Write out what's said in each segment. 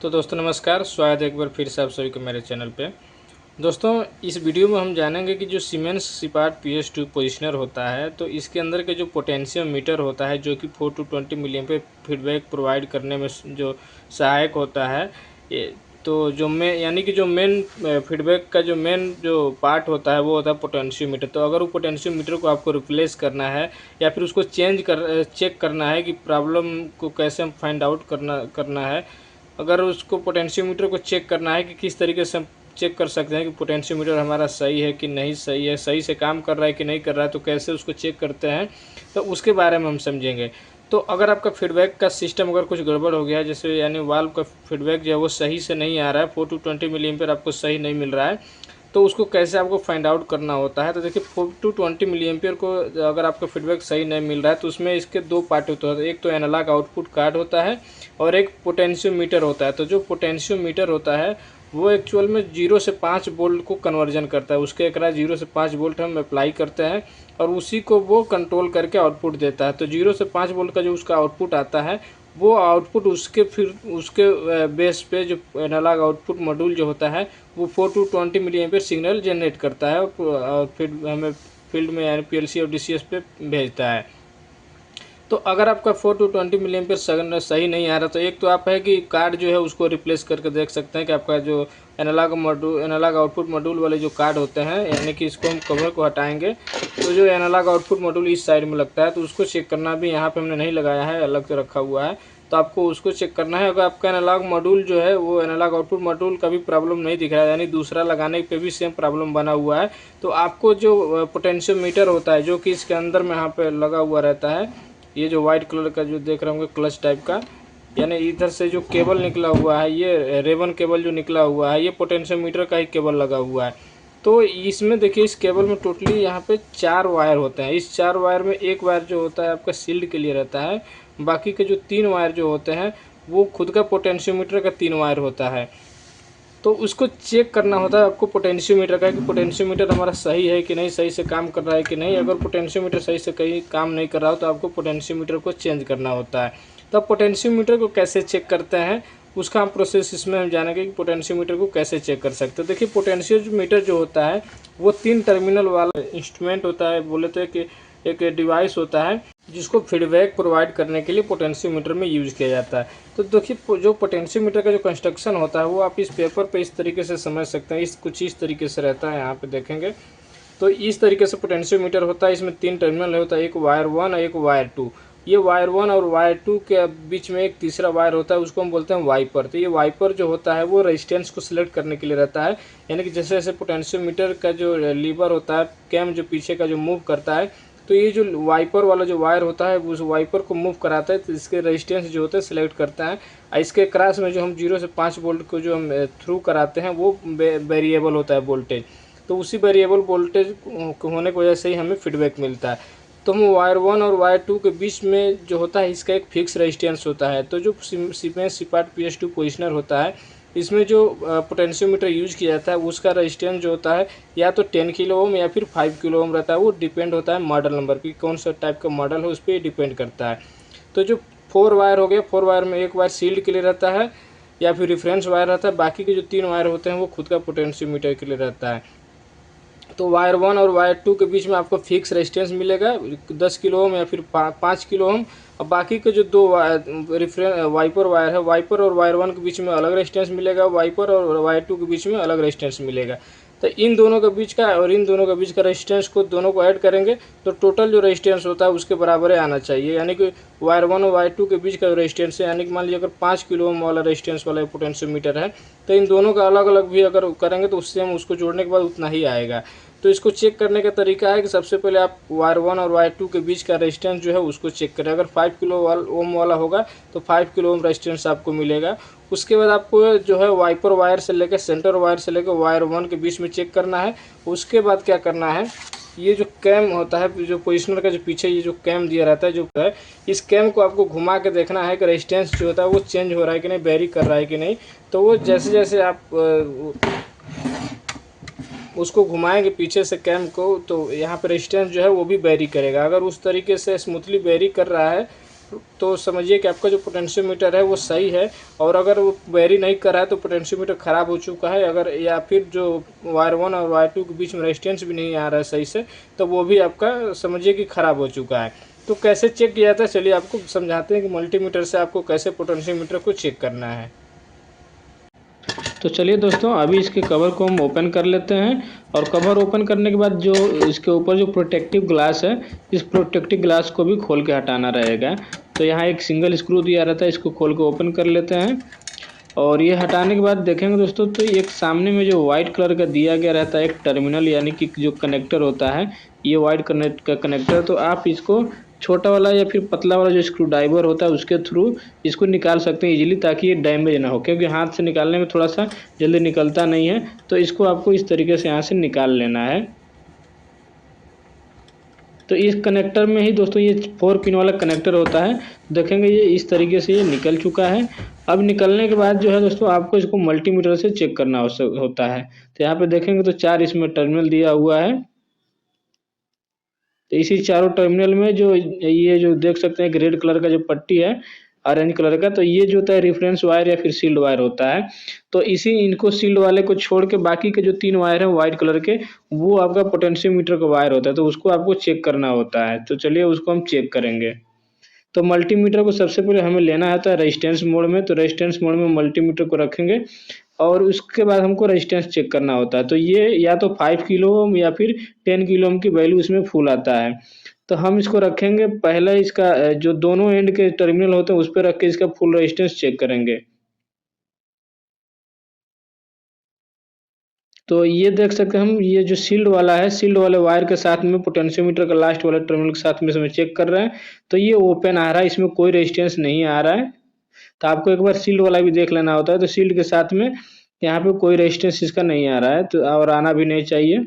तो दोस्तों नमस्कार, स्वागत है एक बार फिर से आप सभी को मेरे चैनल पे। दोस्तों इस वीडियो में हम जानेंगे कि जो सीमेंस सिपाट PS2 पोजिशनर होता है, तो इसके अंदर के जो पोटेंशियोमीटर मीटर होता है जो कि 4 टू 20 मिलिएम्पेयर फीडबैक प्रोवाइड करने में जो सहायक होता है। ये तो जो मेन फीडबैक का जो मेन जो पार्ट होता है वो होता है पोटेंशियोमीटर। तो अगर वो पोटेंशियोमीटर को आपको रिप्लेस करना है या फिर उसको चेक करना है कि प्रॉब्लम को कैसे हम फाइंड आउट करना है। अगर उसको पोटेंशियोमीटर को चेक करना है कि किस तरीके से हम चेक कर सकते हैं कि पोटेंशियोमीटर हमारा सही है कि नहीं सही है, सही से काम कर रहा है कि नहीं कर रहा है, तो कैसे उसको चेक करते हैं, तो उसके बारे में हम समझेंगे। तो अगर आपका फीडबैक का सिस्टम अगर कुछ गड़बड़ हो गया है, जैसे यानी वाल्व का फीडबैक जो है वो सही से नहीं आ रहा है, 4 टू 20 मिलीएम्पेयर आपको सही नहीं मिल रहा है, तो उसको कैसे आपको फाइंड आउट करना होता है। तो देखिए 4 टू 20 मिलीएम्पेयर को अगर आपका फीडबैक सही नहीं मिल रहा है तो उसमें इसके दो पार्ट होते हैं, एक तो एनालॉग आउटपुट कार्ड होता है और एक पोटेंशियोमीटर होता है। तो जो पोटेंशियोमीटर होता है वो एक्चुअल में 0 से 5 वोल्ट को कन्वर्जन करता है, उसके एकरा 0 से 5 वोल्ट हम अप्लाई करते हैं और उसी को वो कंट्रोल करके आउटपुट देता है। तो 0 से 5 वोल्ट का जो उसका आउटपुट आता है वो आउटपुट उसके बेस पे जो एनालॉग आउटपुट मॉड्यूल जो होता है वो 4 टू 20 मिलीएम्पेयर सिग्नल जनरेट करता है और फिर हमें फील्ड में यानी PLC और DCS पे भेजता है। तो अगर आपका 4 टू 20 मिलीएम्पेयर सही नहीं आ रहा तो एक तो आप है कि कार्ड जो है उसको रिप्लेस करके देख सकते हैं कि आपका जो एनालॉग आउटपुट मॉड्यूल वाले जो कार्ड होते हैं, यानी कि इसको हम कवर को हटाएंगे तो जो एनालॉग आउटपुट मॉड्यूल इस साइड में लगता है, तो उसको चेक करना भी यहाँ पे हमने नहीं लगाया है, अलग से रखा हुआ है, तो आपको उसको चेक करना है। अगर आपका एनालॉग मॉड्यूल जो है वो एनालॉग आउटपुट मॉड्यूल का भी प्रॉब्लम नहीं दिख रहा है, यानी दूसरा लगाने पे भी सेम प्रॉब्लम बना हुआ है, तो आपको जो पोटेंशियोमीटर होता है जो कि इसके अंदर में यहाँ पे लगा हुआ रहता है, ये जो वाइट कलर का जो देख रहे होंगे क्लच टाइप का, यानी इधर से जो केबल निकला हुआ है, ये रेवन केबल जो निकला हुआ है, ये पोटेंशियोमीटर का ही केबल लगा हुआ है। तो इसमें देखिए इस केबल में टोटली यहाँ पे 4 वायर होते हैं। इस 4 वायर में एक वायर जो होता है आपका शील्ड के लिए रहता है, बाकी के जो 3 वायर जो होते हैं वो खुद का पोटेंशियोमीटर का 3 वायर होता है। तो उसको चेक करना होता है आपको पोटेंशियोमीटर का कि पोटेंशियोमीटर हमारा सही है कि नहीं, सही से काम कर रहा है कि नहीं। अगर पोटेंशियोमीटर सही से कहीं काम नहीं कर रहा हो तो आपको पोटेंशियोमीटर को चेंज करना होता है। तो आप पोटेंशियोमीटर को कैसे चेक करते हैं उसका हम प्रोसेस इसमें हम जानेंगे कि पोटेंशियोमीटर को कैसे चेक कर सकते हैं। देखिए पोटेंशियोमीटर जो होता है वो 3 टर्मिनल वाला इंस्ट्रूमेंट होता है, बोले तो एक डिवाइस होता है जिसको फीडबैक प्रोवाइड करने के लिए पोटेंशियोमीटर में यूज किया जाता है। तो देखिए जो पोटेंशियोमीटर का जो कंस्ट्रक्शन होता है वो आप इस पेपर पे इस तरीके से समझ सकते हैं, कुछ इस तरीके से रहता है, यहाँ पे देखेंगे तो इस तरीके से पोटेंशियोमीटर होता है। इसमें 3 टर्मिनल होता है, एक वायर 1 और एक वायर 2। ये वायर 1 और वायर 2 के बीच में एक तीसरा वायर होता है, उसको हम बोलते हैं वाइपर। तो ये वाइपर जो होता है वो रेजिस्टेंस को सिलेक्ट करने के लिए रहता है, यानी कि जैसे जैसे पोटेंशियोमीटर का जो लीवर होता है, कैम जो पीछे का जो मूव करता है, तो ये जो वाइपर वाला जो वायर होता है उस वाइपर को मूव कराता है, तो इसके रेजिस्टेंस जो होता है सिलेक्ट करता है। इसके क्रॉस में जो हम 0 से 5 वोल्ट को जो हम थ्रू कराते हैं वो वेरिएबल होता है वोल्टेज। तो उसी वेरिएबल वोल्टेज होने की वजह से ही हमें फीडबैक मिलता है। तो हम वायर 1 और वायर 2 के बीच में जो होता है इसका एक फिक्स रेजिस्टेंस होता है। तो जो सीमेंस सिपाट PS2 पोजिशनर होता है इसमें जो पोटेंशियोमीटर यूज किया जाता है उसका रेजिस्टेंस जो होता है या तो 10 किलो ओम या फिर 5 किलो ओम रहता है। वो डिपेंड होता है मॉडल नंबर की, कौन सा टाइप का मॉडल है उस पर डिपेंड करता है। तो जो 4 वायर हो गया, 4 वायर में एक वायर शील्ड के लिए रहता है या फिर रेफरेंस वायर रहता है, बाकी के जो 3 वायर होते हैं वो खुद का पोटेंशियोमीटर के लिए रहता है। तो वायर 1 और वायर 2 के बीच में आपको फिक्स रेजिस्टेंस मिलेगा 10 किलो ओम या फिर 5 किलो ओम, और बाकी के जो दो वाइपर वायर है, वाइपर और वायर 1 के बीच में अलग रेजिस्टेंस मिलेगा, वाइपर और वायर 2 के बीच में अलग रेजिस्टेंस मिलेगा। तो इन दोनों के बीच का और इन दोनों के बीच का रेजिस्टेंस को दोनों को ऐड करेंगे तो टोटल जो रेजिस्टेंस होता है उसके बराबर आना चाहिए, यानी कि वायर 1 और वायर 2 के बीच का रेजिस्टेंस है, यानी कि मान लीजिए अगर 5 किलो ओम वाला रेजिस्टेंस वाला पोटेंशियोमीटर है तो इन दोनों का अलग अलग भी अगर करेंगे तो उससे हम उसको जोड़ने के बाद उतना ही आएगा। तो इसको चेक करने का तरीका है कि सबसे पहले आप वायर 1 और वायर 2 के बीच का रेजिस्टेंस जो है उसको चेक करें। अगर 5 किलो ओम वाला होगा तो 5 किलो ओम रेजिस्टेंस आपको मिलेगा। उसके बाद आपको जो है वाइपर वायर से लेकर सेंटर वायर से लेकर वायर 1 के बीच में चेक करना है। उसके बाद क्या करना है, ये जो कैम होता है, जो पोजिशनर का जो पीछे ये जो कैम दिया रहता है जो है, इस कैम को आपको घुमा के देखना है कि रेजिस्टेंस जो होता है वो चेंज हो रहा है कि नहीं, वेरी कर रहा है कि नहीं। तो वो जैसे जैसे आप उसको घुमाएंगे पीछे से कैम को, तो यहाँ पे रेजिस्टेंस जो है वो भी वेरी करेगा। अगर उस तरीके से स्मूथली वेरी कर रहा है तो समझिए कि आपका जो पोटेंशियोमीटर है वो सही है। और अगर वो वेरी नहीं कर रहा है तो पोटेंशियोमीटर ख़राब हो चुका है। अगर या फिर जो वायर 1 और वायर 2 के बीच में रेजिस्टेंस भी नहीं आ रहा है सही से, तो वो भी आपका समझिए कि ख़राब हो चुका है। तो कैसे चेक किया जाता है, चलिए आपको समझाते हैं कि मल्टीमीटर से आपको कैसे पोटेंशियोमीटर को चेक करना है। तो चलिए दोस्तों, अभी इसके कवर को हम ओपन कर लेते हैं। और कवर ओपन करने के बाद जो इसके ऊपर जो प्रोटेक्टिव ग्लास है, इस प्रोटेक्टिव ग्लास को भी खोल के हटाना रहेगा। तो यहाँ एक सिंगल स्क्रू दिया रहता है, इसको खोल के ओपन कर लेते हैं। और ये हटाने के बाद देखेंगे दोस्तों, तो एक सामने में जो वाइट कलर का दिया गया रहता है एक टर्मिनल, यानी कि जो कनेक्टर होता है, ये वाइट का कनेक्टर। तो आप इसको छोटा वाला या फिर पतला वाला जो स्क्रू ड्राइवर होता है उसके थ्रू इसको निकाल सकते हैं इजीली, ताकि ये डैमेज ना हो, क्योंकि हाथ से निकालने में थोड़ा सा जल्दी निकलता नहीं है। तो इसको आपको इस तरीके से यहाँ से निकाल लेना है। तो इस कनेक्टर में ही दोस्तों ये 4 पिन वाला कनेक्टर होता है। देखेंगे ये इस तरीके से ये निकल चुका है। अब निकलने के बाद जो है दोस्तों, आपको इसको मल्टीमीटर से चेक करना होता है। तो यहाँ पे देखेंगे तो 4 इसमें टर्मिनल दिया हुआ है। तो इसी चारों टर्मिनल में जो ये जो देख सकते हैं, रेड कलर का जो पट्टी है ऑरेंज कलर का, तो ये जो होता है रेफरेंस वायर या फिर सील्ड वायर होता है। तो इसी इनको सील्ड वाले को छोड़ के बाकी के जो 3 वायर हैं व्हाइट कलर के, वो आपका पोटेंशियोमीटर का वायर होता है। तो उसको आपको चेक करना होता है। तो चलिए उसको हम चेक करेंगे। तो मल्टीमीटर को सबसे पहले हमें लेना है तो रेजिस्टेंस मोड में। तो रेजिस्टेंस मोड में मल्टीमीटर को रखेंगे और उसके बाद हमको रेजिस्टेंस चेक करना होता है। तो ये या तो 5 किलो ओम या फिर 10 किलो ओम की वैल्यू इसमें फुल आता है। तो हम इसको रखेंगे पहले, इसका जो दोनों एंड के टर्मिनल होते हैं उस पर रख के इसका फुल रेजिस्टेंस चेक करेंगे। तो ये देख सकते हैं हम, ये जो शील्ड वाला है, शील्ड वाले वायर के साथ में पोटेंशियोमीटर का लास्ट वाला टर्मिनल के साथ में इसमें चेक कर रहे हैं। तो ये ओपन आ रहा है, इसमें कोई रेजिस्टेंस नहीं आ रहा है। तो आपको एक बार शील्ड वाला भी देख लेना होता है। तो शील्ड के साथ में यहाँ पे कोई रेजिस्टेंस इसका नहीं आ रहा है, तो और आना भी नहीं चाहिए।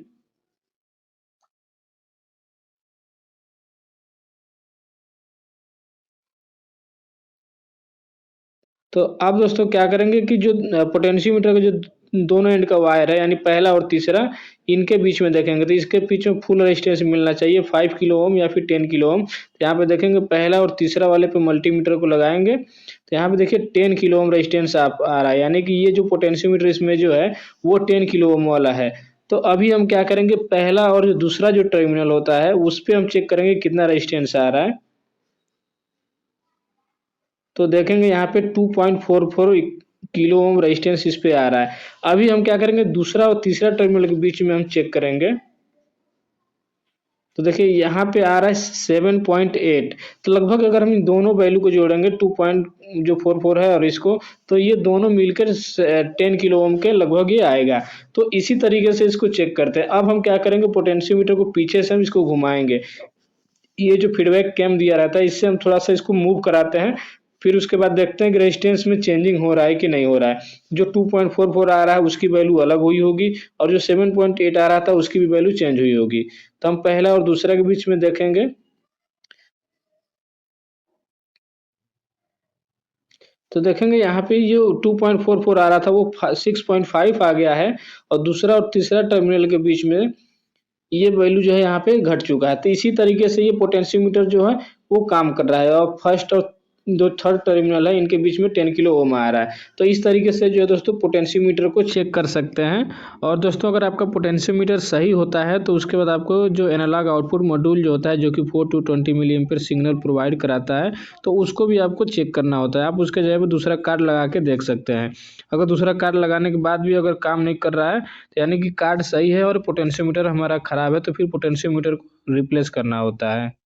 तो अब दोस्तों क्या करेंगे कि जो पोटेंशियोमीटर का जो दोनों एंड का वायर है, यानी पहला और तीसरा, इनके बीच में देखेंगे तो इसके बीच में फुल रेजिस्टेंस मिलना चाहिए, 5 किलो ओम या फिर 10 किलो ओम। तो यहाँ पे देखेंगे पहला और तीसरा वाले पे मल्टीमीटर को लगाएंगे तो यहाँ पे देखिए 10 किलो ओम रेजिस्टेंस आ रहा है, यानी कि ये जो पोटेंशियोमीटर इसमें जो है वो 10 किलो ओम वाला है। तो अभी हम क्या करेंगे, पहला और जो दूसरा जो टर्मिनल होता है उस पर हम चेक करेंगे कितना रेजिस्टेंस आ रहा है। तो देखेंगे यहाँ पे 2.44 किलो ओम रेजिस्टेंस इस पे आ रहा है। अभी हम क्या करेंगे, दूसरा और तीसरा टर्मिनल के बीच में हम चेक करेंगे। तो देखिए यहाँ पे आ रहा है 7.8। तो लगभग अगर हम इन दोनों वैल्यू को जोड़ेंगे, 2.44 है और इसको, तो ये दोनों मिलकर 10 किलो ओम के लगभग ये आएगा। तो इसी तरीके से इसको चेक करते हैं। अब हम क्या करेंगे, पोटेंशियोमीटर को पीछे से हम इसको घुमाएंगे। ये जो फीडबैक कैम दिया रहता है इससे हम थोड़ा सा इसको मूव कराते हैं। फिर उसके बाद देखते हैं कि रेजिस्टेंस में चेंजिंग हो रहा है कि नहीं हो रहा है। जो 2.44 आ रहा है उसकी वैल्यू अलग हुई होगी, और जो 7.8 आ रहा था उसकी भी वैल्यू चेंज हुई होगी। तो हम पहला और दूसरा के बीच में देखेंगे। तो देखेंगे यहाँ पे जो 2.44 आ रहा था वो 6.5 आ गया है, और दूसरा और तीसरा टर्मिनल के बीच में ये वैल्यू जो है यहाँ पे घट चुका है। तो इसी तरीके से ये पोटेंशियोमीटर जो है वो काम कर रहा है, और फर्स्ट और जो थर्ड टर्मिनल है इनके बीच में 10 किलो ओम आ रहा है। तो इस तरीके से जो है दोस्तों पोटेंशियोमीटर को चेक कर सकते हैं। और दोस्तों अगर आपका पोटेंशियोमीटर सही होता है तो उसके बाद आपको जो एनालॉग आउटपुट मॉड्यूल जो होता है, जो कि 4 to 20 milliampere signal provide कराता है, तो उसको भी आपको चेक करना होता है। आप उसके जगह पर दूसरा कार्ड लगा के देख सकते हैं। अगर दूसरा कार्ड लगाने के बाद भी अगर काम नहीं कर रहा है, तो यानी कि कार्ड सही है और पोटेंशियोमीटर हमारा ख़राब है, तो फिर पोटेंशियोमीटर को रिप्लेस करना होता है।